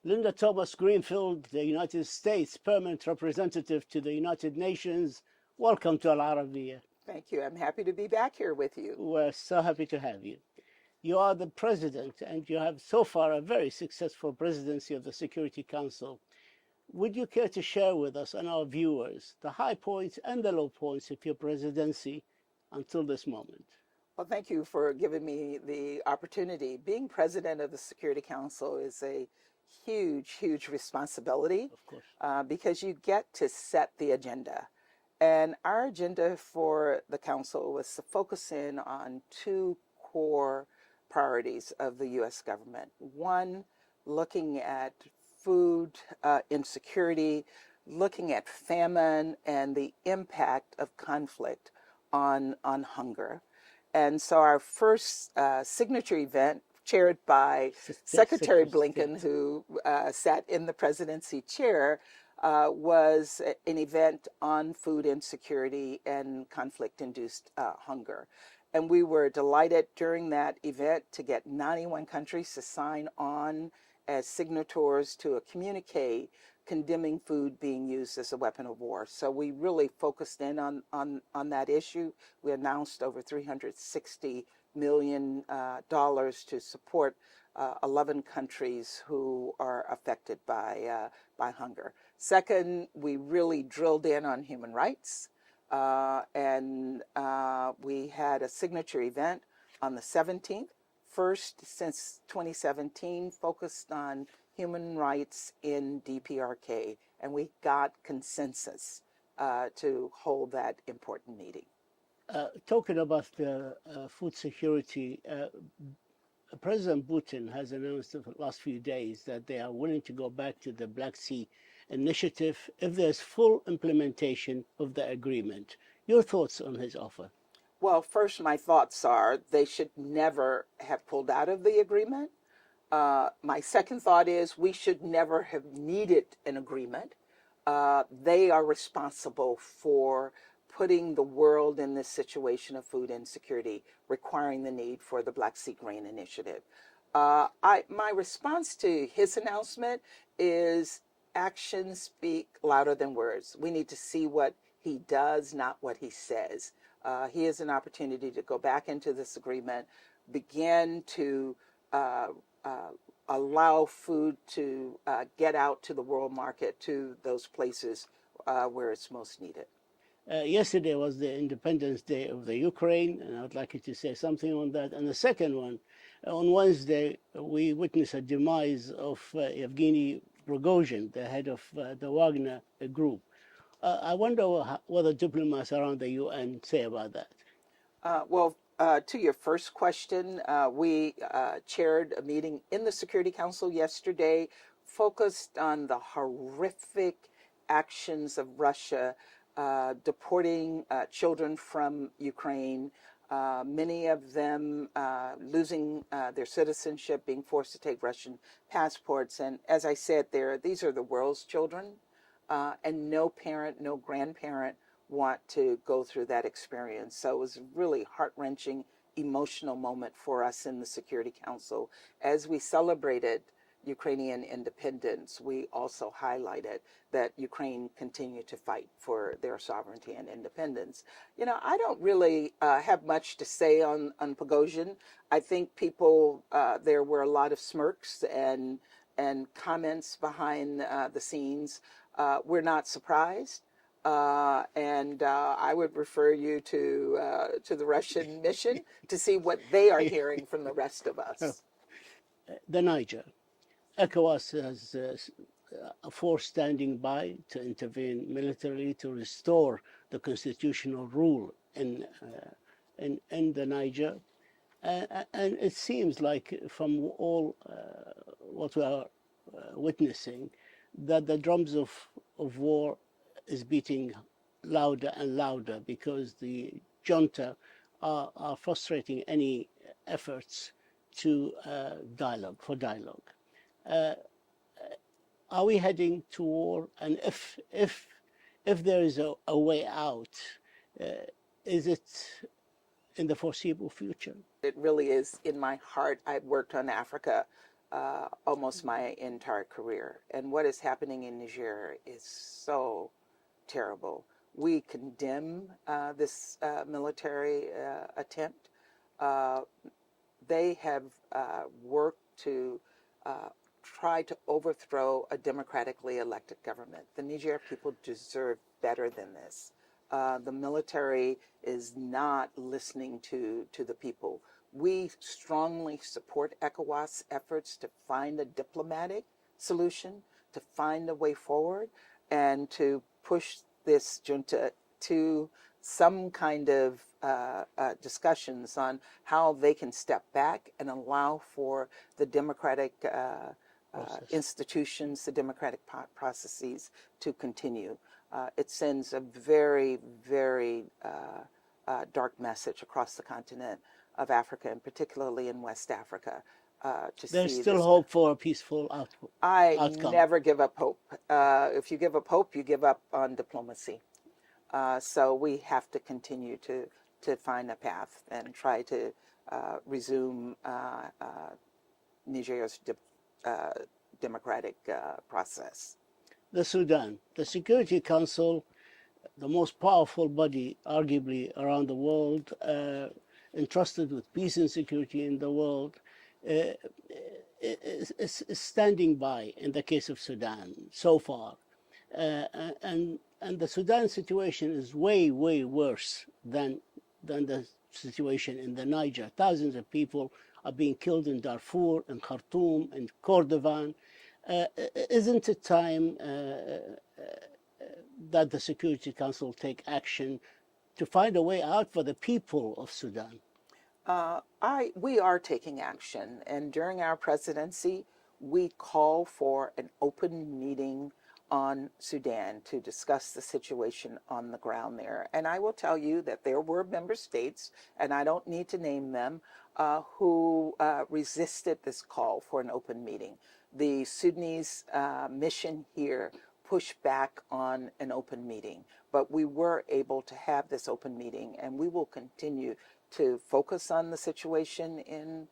Linda Thomas-Greenfield, the United States Permanent Representative to the United Nations. Welcome to Al-Arabiya. Thank you. I'm happy to be back here with you. We're so happy to have you. You are the president, and you have so far a very successful presidency of the Security Council. Would you care to share with us and our viewers the high points and the low points of your presidency until this moment? Well, thank you for giving me the opportunity. Being president of the Security Council is a huge responsibility, Of course. because you get to set the agenda. And our agenda for the council was to focus in on two core priorities of the U.S. government. One, looking at food insecurity, looking at famine and the impact of conflict on hunger. And so our first signature event, chaired by Secretary Blinken, who sat in the presidency chair, was an event on food insecurity and conflict-induced hunger. And we were delighted during that event to get 91 countries to sign on as signatories to a communique condemning food being used as a weapon of war. So we really focused in on that issue. We announced over $360 million to support 11 countries who are affected by hunger. Second, we really drilled in on human rights, and we had a signature event on the 17th, first since 2017, focused on human rights in DPRK, and we got consensus to hold that important meeting. Talking about the food security, President Putin has announced in the last few days that they are willing to go back to the Black Sea initiative if there's full implementation of the agreement. Your thoughts on his offer? Well, first, my thoughts are they should never have pulled out of the agreement. My second thought is we should never have needed an agreement. They are responsible for putting the world in this situation of food insecurity, requiring the need for the Black Sea Grain Initiative. My response to his announcement is actions speak louder than words. We need to see what he does, not what he says. He has an opportunity to go back into this agreement, begin to allow food to get out to the world market, to those places where it's most needed. Yesterday was the Independence Day of the Ukraine, and I'd like you to say something on that. And the second one, on Wednesday, we witnessed a demise of Yevgeny Prigozhin, the head of the Wagner group. I wonder what the diplomats around the UN say about that. Well, to your first question, we chaired a meeting in the Security Council yesterday focused on the horrific actions of Russia deporting children from Ukraine, many of them losing their citizenship, being forced to take Russian passports. And as I said these are the world's children, and no parent, no grandparent want to go through that experience. So it was a really heart-wrenching, emotional moment for us in the Security Council. As we celebrated Ukrainian independence, we also highlighted that Ukraine continued to fight for their sovereignty and independence. You know, I don't really have much to say on Prigozhin. I think people, there were a lot of smirks and comments behind the scenes. We're not surprised. And I would refer you to the Russian mission to see what they are hearing from the rest of us. The Niger. ECOWAS has a force standing by to intervene militarily to restore the constitutional rule in the Niger. And it seems like from all what we are witnessing, that the drums of war is beating louder and louder because the junta are frustrating any efforts to dialogue. Are we heading to war? And if there is a way out, is it in the foreseeable future? It really is in my heart. I've worked on Africa almost my entire career. And what is happening in Niger is so terrible. We condemn this military attempt. Uh, they have worked to uh, try to overthrow a democratically elected government. The Niger people deserve better than this. The military is not listening to the people. We strongly support ECOWAS efforts to find a diplomatic solution, to find a way forward, and to push this junta to some kind of discussions on how they can step back and allow for the democratic institutions, the democratic processes to continue. It sends a very, very dark message across the continent of Africa, and particularly in West Africa, to There's see still this. hope for a peaceful I outcome. never give up hope. If you give up hope, you give up on diplomacy. So we have to continue to find a path and try to resume Niger's democratic process. The Sudan, the Security Council, the most powerful body, arguably, around the world, entrusted with peace and security in the world, is standing by in the case of Sudan so far. And the Sudan situation is way, way worse than the situation in the Niger. Thousands of people are being killed in Darfur, in Khartoum, in Kordofan. Isn't it time that the Security Council take action to find a way out for the people of Sudan? We are taking action, and during our presidency, we call for an open meeting on Sudan to discuss the situation on the ground there. And I will tell you that there were member states, and I don't need to name them, who resisted this call for an open meeting. The Sudanese mission here pushed back on an open meeting, but we were able to have this open meeting, and we will continue to focus on the situation in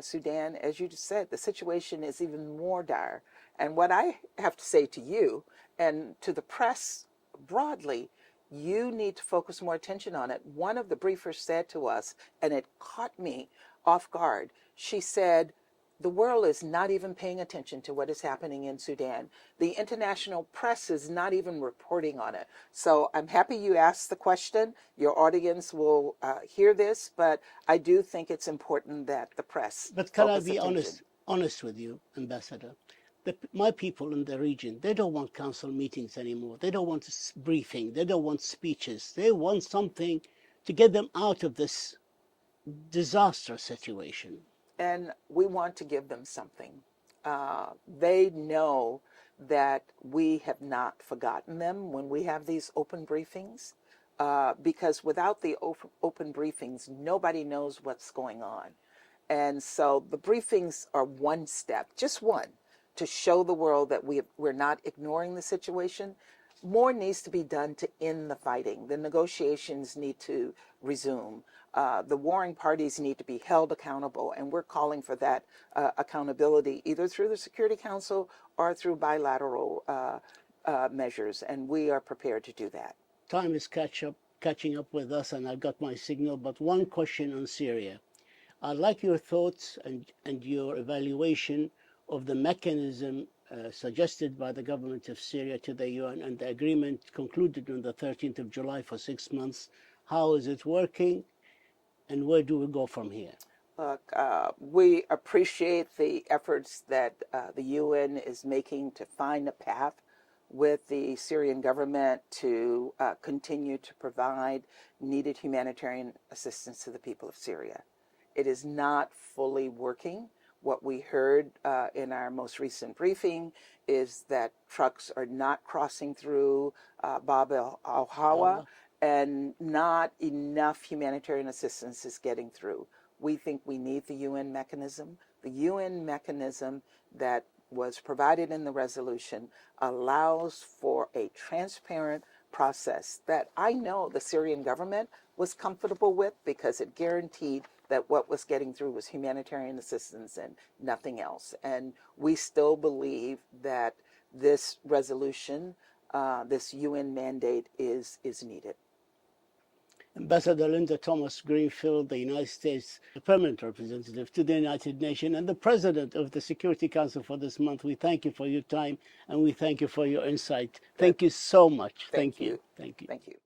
Sudan. As you just said, the situation is even more dire. And what I have to say to you and to the press broadly, you need to focus more attention on it. One of the briefers said to us, and it caught me off guard, she said, the world is not even paying attention to what is happening in Sudan. The international press is not even reporting on it. So I'm happy you asked the question. Your audience will hear this, but I do think it's important that the press But can I focus be attention. honest with you, Ambassador? My people in the region, they don't want council meetings anymore. They don't want briefing. They don't want speeches. They want something to get them out of this disastrous situation. And we want to give them something. They know that we have not forgotten them when we have these open briefings, because without the open briefings, nobody knows what's going on. And so the briefings are one step, just one, to show the world that we're not ignoring the situation. More needs to be done to end the fighting. The negotiations need to resume. The warring parties need to be held accountable, and we're calling for that accountability either through the Security Council or through bilateral measures, and we are prepared to do that. Time is catching up with us, and I've got my signal. But one question on Syria. I'd like your thoughts and your evaluation of the mechanism suggested by the government of Syria to the UN and the agreement concluded on the 13th of July for 6 months. How is it working, and where do we go from here? Look, we appreciate the efforts that the UN is making to find a path with the Syrian government to continue to provide needed humanitarian assistance to the people of Syria. It is not fully working. What we heard in our most recent briefing is that trucks are not crossing through Bab al-Hawa, and not enough humanitarian assistance is getting through. We think we need the UN mechanism. The UN mechanism that was provided in the resolution allows for a transparent process that I know the Syrian government was comfortable with because it guaranteed that what was getting through was humanitarian assistance and nothing else. And we still believe that this resolution, this UN mandate is needed. Ambassador Linda Thomas-Greenfield, the United States Permanent Representative to the United Nations and the President of the Security Council for this month, we thank you for your time and we thank you for your insight. Thank you so much. Thank you. Thank you. Thank you.